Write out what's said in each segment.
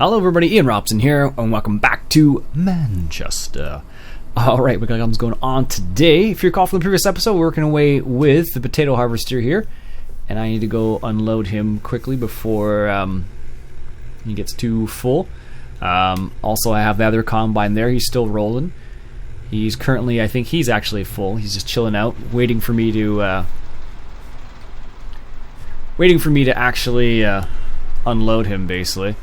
Hello everybody, Iain Robson here, and welcome back to Manchester. Alright, we got something going on today. If you recall from the previous episode, we're working away with the potato harvester here, and I need to go unload him quickly before he gets too full. Also, I have the other combine there. He's still rolling. He's currently, I think he's actually full. He's just chilling out, waiting for me to actually unload him, basically.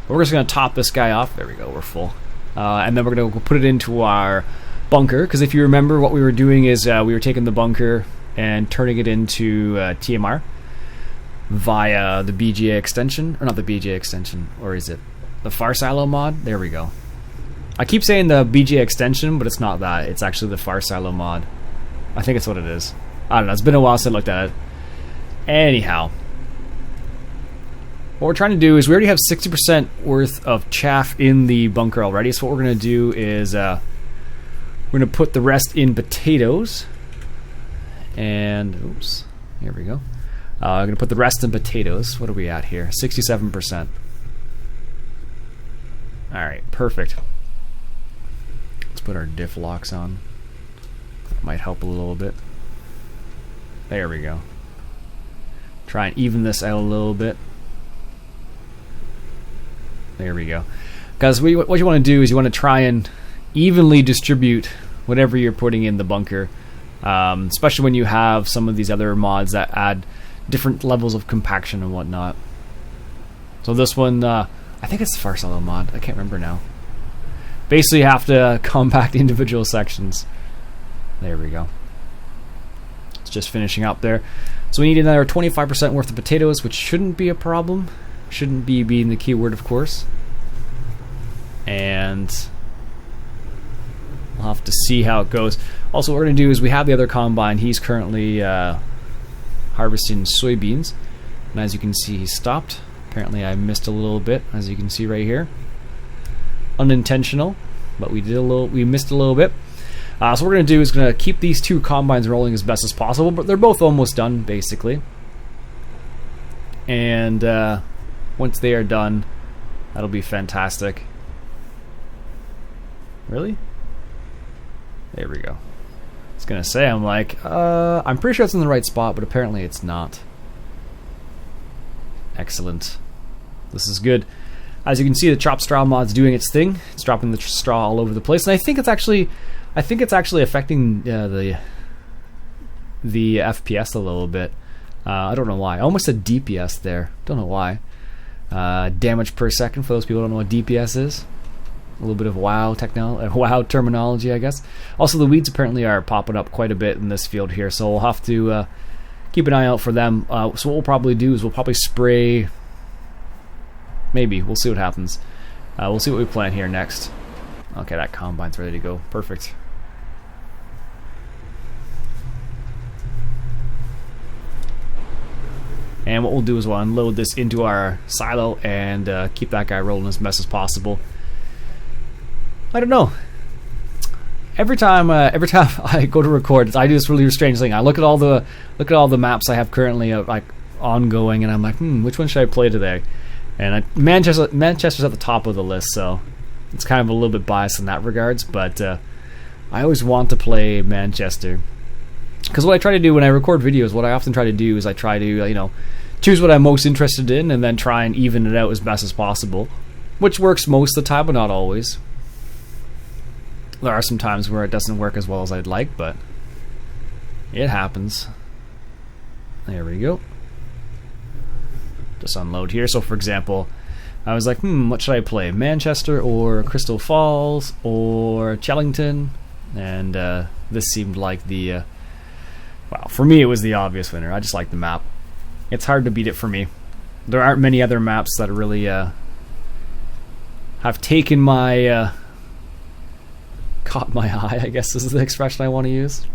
We're just going to top this guy off. There we go, we're full. And then we're going to put it into our bunker, because if you remember, what we were doing is we were taking the bunker and turning it into TMR via the BGA extension. Or not the BGA extension, or is it the Far Silo mod? There we go. I keep saying the BGA extension, but it's not that. It's actually the Far Silo mod. I think it's what it is. I don't know, it's been a while since I looked at it. Anyhow, what we're trying to do is we already have 60% worth of chaff in the bunker already. So what we're going to do is we're going to put the rest in potatoes. And, oops, here we go. I'm going to put the rest in potatoes. What are we at here? 67%. Alright, perfect. Let's put our diff locks on. That might help a little bit. There we go. Try and even this out a little bit. There we go. Because what you want to do is you want to try and evenly distribute whatever you're putting in the bunker. Especially when you have some of these other mods that add different levels of compaction and whatnot. So this one, I think it's the Far Silo mod. I can't remember now. Basically, you have to compact individual sections. There we go. It's just finishing up there. So we need another 25% worth of potatoes, which shouldn't be a problem. Shouldn't be being the keyword, of course. And we'll have to see how it goes. Also, what we're going to do is we have the other combine. He's currently harvesting soybeans. And as you can see, he stopped. Apparently I missed a little bit, as you can see right here. Unintentional, but we missed a little bit. So what we're going to do is going to keep these two combines rolling as best as possible, but they're both almost done, basically. And once they are done, that'll be fantastic. Really? There we go. I was going to say, I'm pretty sure it's in the right spot, but apparently it's not. Excellent. This is good. As you can see, the chop straw mod's doing its thing. It's dropping the straw all over the place, and I think it's actually affecting the FPS a little bit. I don't know why. I almost said DPS there. Don't know why. Damage per second, for those people who don't know what DPS is. A little bit of WoW terminology, I guess. Also, the weeds apparently are popping up quite a bit in this field here, so we'll have to keep an eye out for them. So what we'll probably do is we'll probably spray. Maybe. We'll see what happens. We'll see what we plant here next. Okay, that combine's ready to go. Perfect. And what we'll do is we'll unload this into our silo and keep that guy rolling as best as possible. I don't know. Every time I go to record, I do this really strange thing. I look at all the maps I have currently ongoing, and I'm like, which one should I play today? And Manchester's at the top of the list, so it's kind of a little bit biased in that regards. But I always want to play Manchester. Because what I try to do when I record videos, what I often try to do is I try to, choose what I'm most interested in and then try and even it out as best as possible. Which works most of the time, but not always. There are some times where it doesn't work as well as I'd like, but it happens. There we go. Just unload here. So, for example, I was like, what should I play? Manchester or Crystal Falls or Chellington? And this seemed like the... Well, for me, it was the obvious winner. I just like the map. It's hard to beat it for me. There aren't many other maps that really have taken my... caught my eye, I guess is the expression I want to use.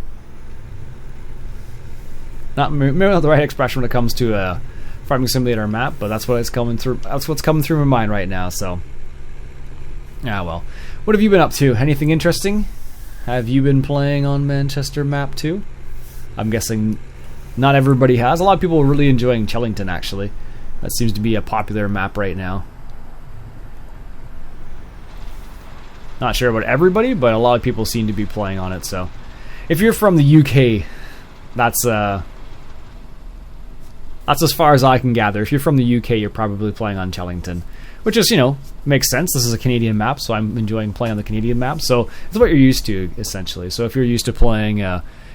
Maybe not the right expression when it comes to a farming simulator map, but that's what's coming through my mind right now, so... well. What have you been up to? Anything interesting? Have you been playing on Manchester map too? I'm guessing not everybody has. A lot of people are really enjoying Chellington, actually. That seems to be a popular map right now. Not sure about everybody, but a lot of people seem to be playing on it. So if you're from the UK, that's as far as I can gather. If you're from the UK, you're probably playing on Chellington, which is, you know, makes sense. This is a Canadian map, so I'm enjoying playing on the Canadian map. So it's what you're used to, essentially. So if you're used to playing,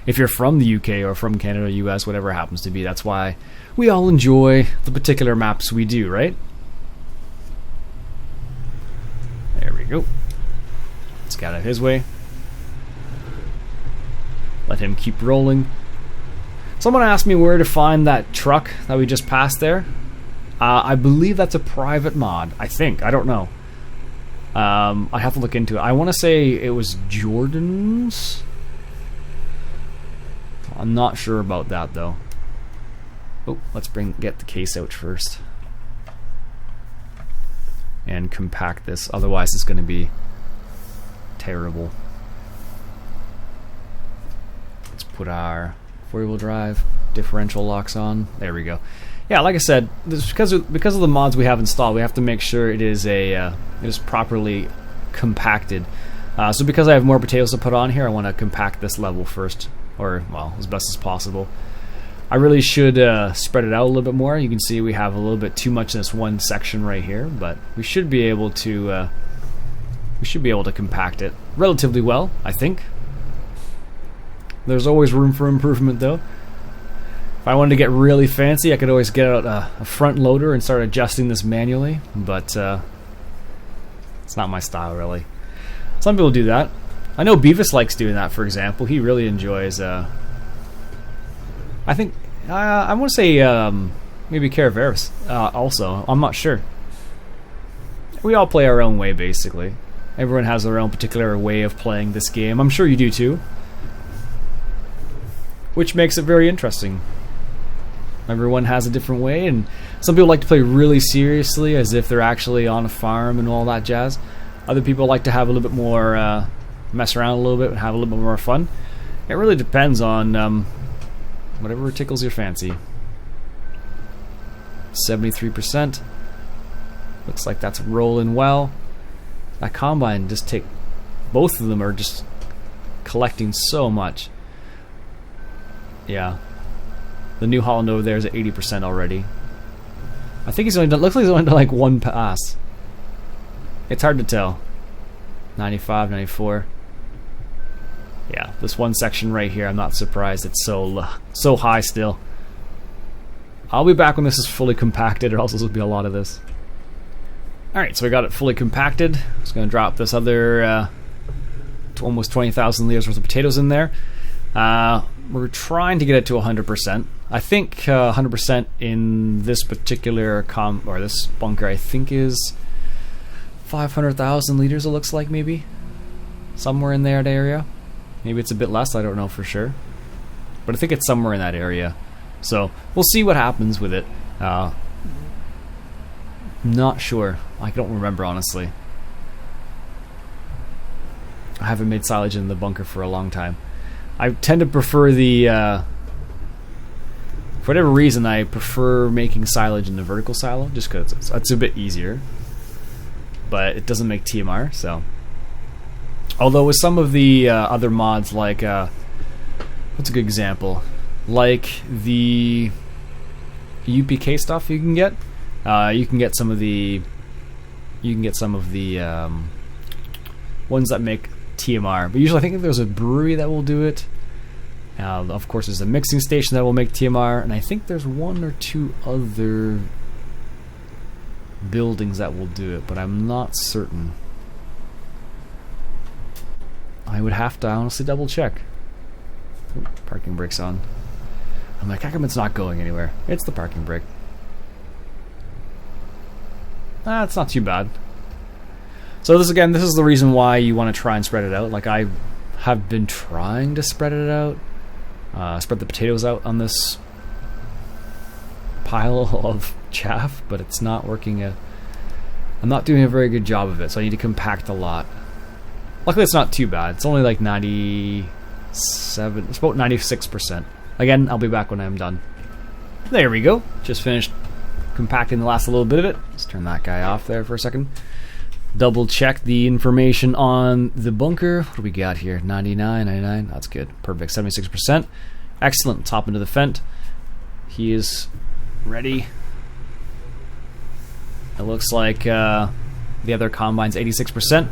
if you're from the UK or from Canada, US, whatever it happens to be, that's why we all enjoy the particular maps we do, right? There we go. Let's get out of his way. Let him keep rolling. Someone asked me where to find that truck that we just passed there. I believe that's a private mod. I think. I don't know. I have to look into it. I want to say it was Jordan's. I'm not sure about that though. Oh, let's get the case out first. And compact this. Otherwise it's going to be terrible. Let's put our four-wheel drive differential locks on. There we go. Yeah, like I said, this, because of the mods we have installed, we have to make sure it is properly compacted. So because I have more potatoes to put on here, I want to compact this level first, or well, as best as possible. I really should spread it out a little bit more. You can see we have a little bit too much in this one section right here, but we should be able to compact it relatively well, I think. There's always room for improvement, though. If I wanted to get really fancy, I could always get out a front loader and start adjusting this manually, but it's not my style, really. Some people do that. I know Beavis likes doing that, for example. He really enjoys... I think... I want to say maybe Caraveris also. I'm not sure. We all play our own way, basically. Everyone has their own particular way of playing this game. I'm sure you do, too. Which makes it very interesting. Everyone has a different way, and some people like to play really seriously as if they're actually on a farm and all that jazz. Other people like to have a little bit more, mess around a little bit and have a little bit more fun. It really depends on whatever tickles your fancy. 73%. Looks like that's rolling well. That combine just both of them are just collecting so much. Yeah. The New Holland over there is at 80% already. I think he's only done, looks like he's only done like one pass. It's hard to tell. 95, 94. Yeah, this one section right here, I'm not surprised it's so high still. I'll be back when this is fully compacted, or else this will be a lot of this. Alright, so we got it fully compacted. Just going to drop this other almost 20,000 liters worth of potatoes in there. We're trying to get it to 100%. I think 100% in this particular this bunker, I think is 500,000 liters. It looks like maybe somewhere in that area. Maybe it's a bit less. I don't know for sure, but I think it's somewhere in that area. So we'll see what happens with it. Not sure. I don't remember honestly. I haven't made silage in the bunker for a long time. I tend to prefer the, for whatever reason, I prefer making silage in the vertical silo, just because it's a bit easier. But it doesn't make TMR, so. Although with some of the other mods, like, what's a good example? Like the UPK stuff you can get some of the ones that make TMR, but usually I think there's a brewery that will do it. Of course, there's a mixing station that will make TMR, and I think there's one or two other buildings that will do it, but I'm not certain. I would have to honestly double check. Ooh, parking brake's on. I'm like, how come it's not going anywhere? It's the parking brake. It's not too bad. So this is the reason why you want to try and spread it out. Like I have been trying to spread it out, spread the potatoes out on this pile of chaff, but it's not working. I'm not doing a very good job of it, so I need to compact a lot. Luckily it's not too bad. It's only like 97, it's about 96%. Again, I'll be back when I'm done. There we go. Just finished compacting the last little bit of it. Let's turn that guy off there for a second. Double check the information on the bunker. What do we got here? 99, 99. That's good. Perfect. 76%. Excellent. Top into the fent. He is ready. It looks like the other combine's 86%.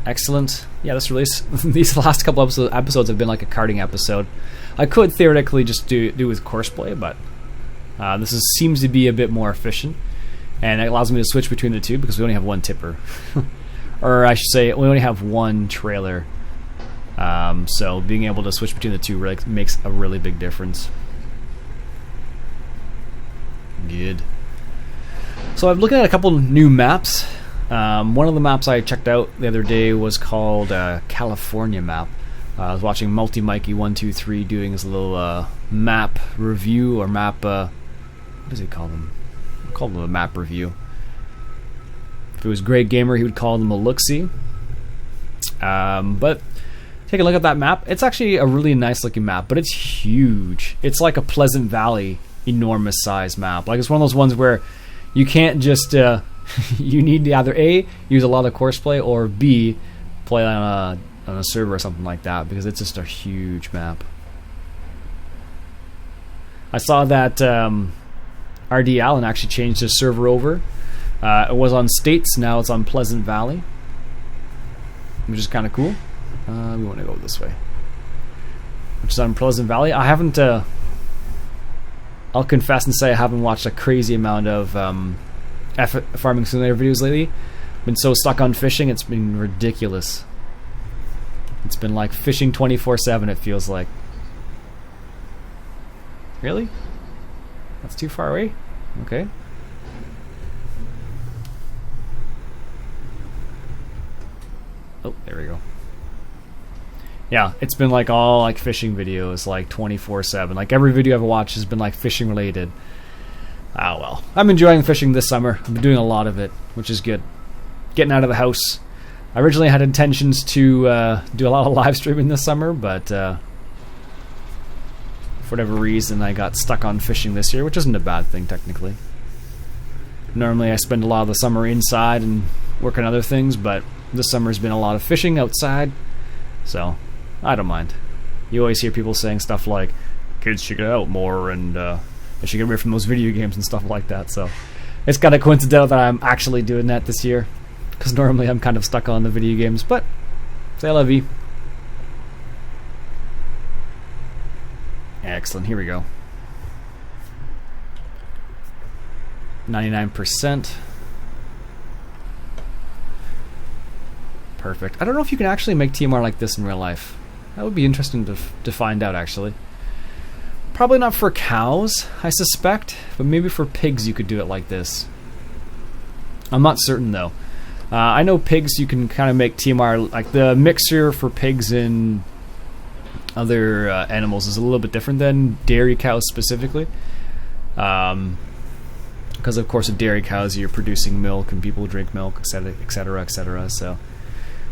Excellent. Yeah, this release, these last couple episodes have been like a karting episode. I could theoretically just do with courseplay, but this seems to be a bit more efficient. And it allows me to switch between the two because we only have one tipper. Or I should say, we only have one trailer. So being able to switch between the two really makes a really big difference. Good. So I'm looking at a couple new maps. One of the maps I checked out the other day was called California map. I was watching Multi-Mikey123 doing his little map review or map... what does he call them? I'll call them a map review. If it was Greg Gamer, he would call them a look-see. But take a look at that map. It's actually a really nice looking map, but it's huge. It's like a Pleasant Valley enormous size map. Like, it's one of those ones where you can't just you need to either A, use a lot of courseplay, or B, play on a server or something like that, because it's just a huge map. I saw that RD Allen actually changed his server over. It was on States, now it's on Pleasant Valley, which is kind of cool. We want to go this way, which is on Pleasant Valley. I haven't I'll confess and say I haven't watched a crazy amount of Farming Simulator videos lately. Been so stuck on fishing, it's been ridiculous. It's been like fishing 24/7, it feels like. Really? That's too far away? Okay. Oh, there we go. Yeah, it's been like all like fishing videos, like 24/7. Like every video I've watched has been like fishing related. Ah well. I'm enjoying fishing this summer. I've been doing a lot of it, which is good. Getting out of the house. I originally had intentions to do a lot of live streaming this summer, but for whatever reason I got stuck on fishing this year, which isn't a bad thing technically. Normally I spend a lot of the summer inside and work on other things, but this summer's been a lot of fishing outside, so I don't mind. You always hear people saying stuff like, kids should get out more and they should get away from those video games and stuff like that, so it's kind of coincidental that I'm actually doing that this year, because normally I'm kind of stuck on the video games, but c'est la vie. Excellent, here we go. 99%. Perfect. I don't know if you can actually make TMR like this in real life. That would be interesting to find out, actually. Probably not for cows, I suspect, but maybe for pigs you could do it like this. I'm not certain, though. I know pigs you can kind of make TMR, like the mixer for pigs and other animals is a little bit different than dairy cows specifically. Because of course with dairy cows you're producing milk and people drink milk, etc., etc., etc. So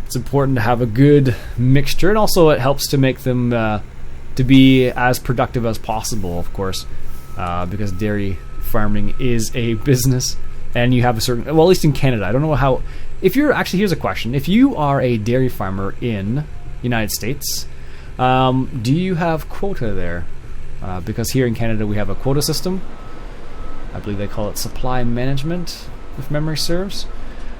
it's important to have a good mixture, and also it helps to make them to be as productive as possible, of course, because dairy farming is a business, and you have a certain, well, at least in Canada, I don't know how, if you're, actually here's a question, if you are a dairy farmer in United States, do you have quota there? Because here in Canada we have a quota system. I believe they call it supply management, if memory serves.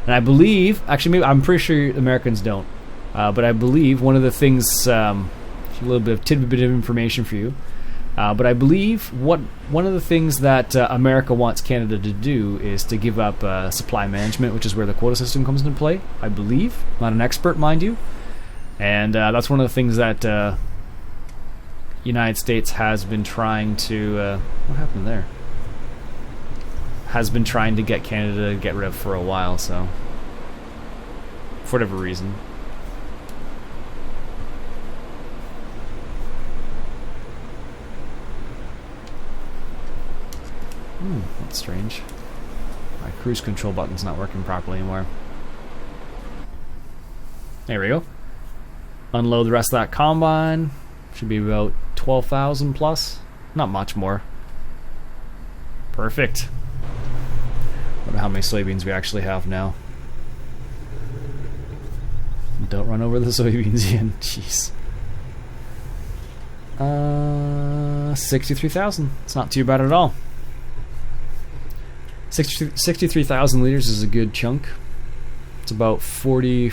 And I believe, actually, maybe I'm pretty sure Americans don't, but I believe one of the things, a little bit of tidbit of information for you, but I believe one of the things that America wants Canada to do is to give up supply management, which is where the quota system comes into play, I believe. I'm not an expert, mind you. And that's one of the things that United States has been trying to... what happened there? Has been trying to get Canada to get rid of for a while, so... for whatever reason. That's strange. My cruise control button's not working properly anymore. There we go. Unload the rest of that combine. Should be about 12,000 plus. Not much more. Perfect. Wonder how many soybeans we actually have now. Don't run over the soybeans, Ian. Jeez. 63,000. It's not too bad at all. 63,000 liters is a good chunk. It's about 40,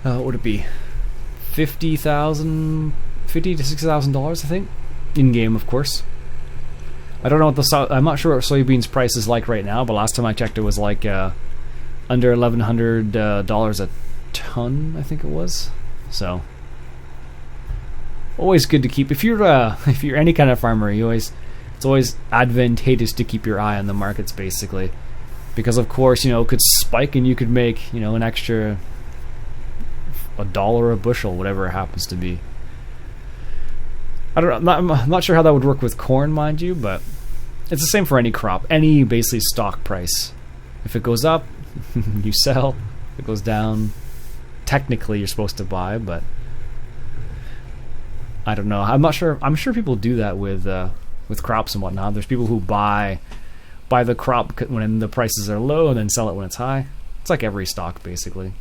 what would it be? 50,000, $50 to $60,000, I think. In game, of course. I don't know what I'm not sure what soybeans price is like right now, but last time I checked it was like under $1,100 a ton, I think it was. So always good to keep if you're any kind of farmer, it's always advantageous to keep your eye on the markets, basically, because of course, it could spike and you could make, an extra $1 a bushel, whatever it happens to be. I don't know. I'm not sure how that would work with corn, mind you, but it's the same for any crop, any basically stock price. If it goes up, you sell. If it goes down, technically you're supposed to buy, but I don't know. I'm not sure. I'm sure people do that with crops and whatnot. There's people who buy the crop when the prices are low and then sell it when it's high. It's like every stock, basically.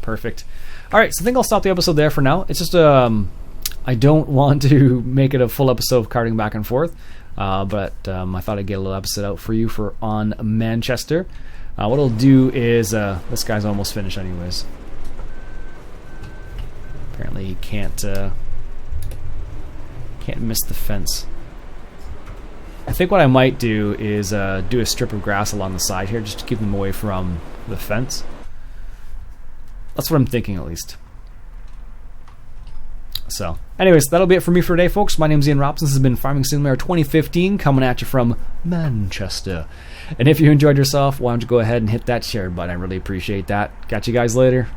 Perfect. All right, so I think I'll stop the episode there for now. It's just I don't want to make it a full episode of carting back and forth, but I thought I'd get a little episode out for you on Manchester. What I'll do is this guy's almost finished, anyways. Apparently, he can't miss the fence. I think what I might do is do a strip of grass along the side here, just to keep them away from the fence. That's what I'm thinking, at least. So, anyways, that'll be it for me for today, folks. My name's Ian Robson. This has been Farming Simulator 2015, coming at you from Manchester. And if you enjoyed yourself, why don't you go ahead and hit that share button? I really appreciate that. Catch you guys later.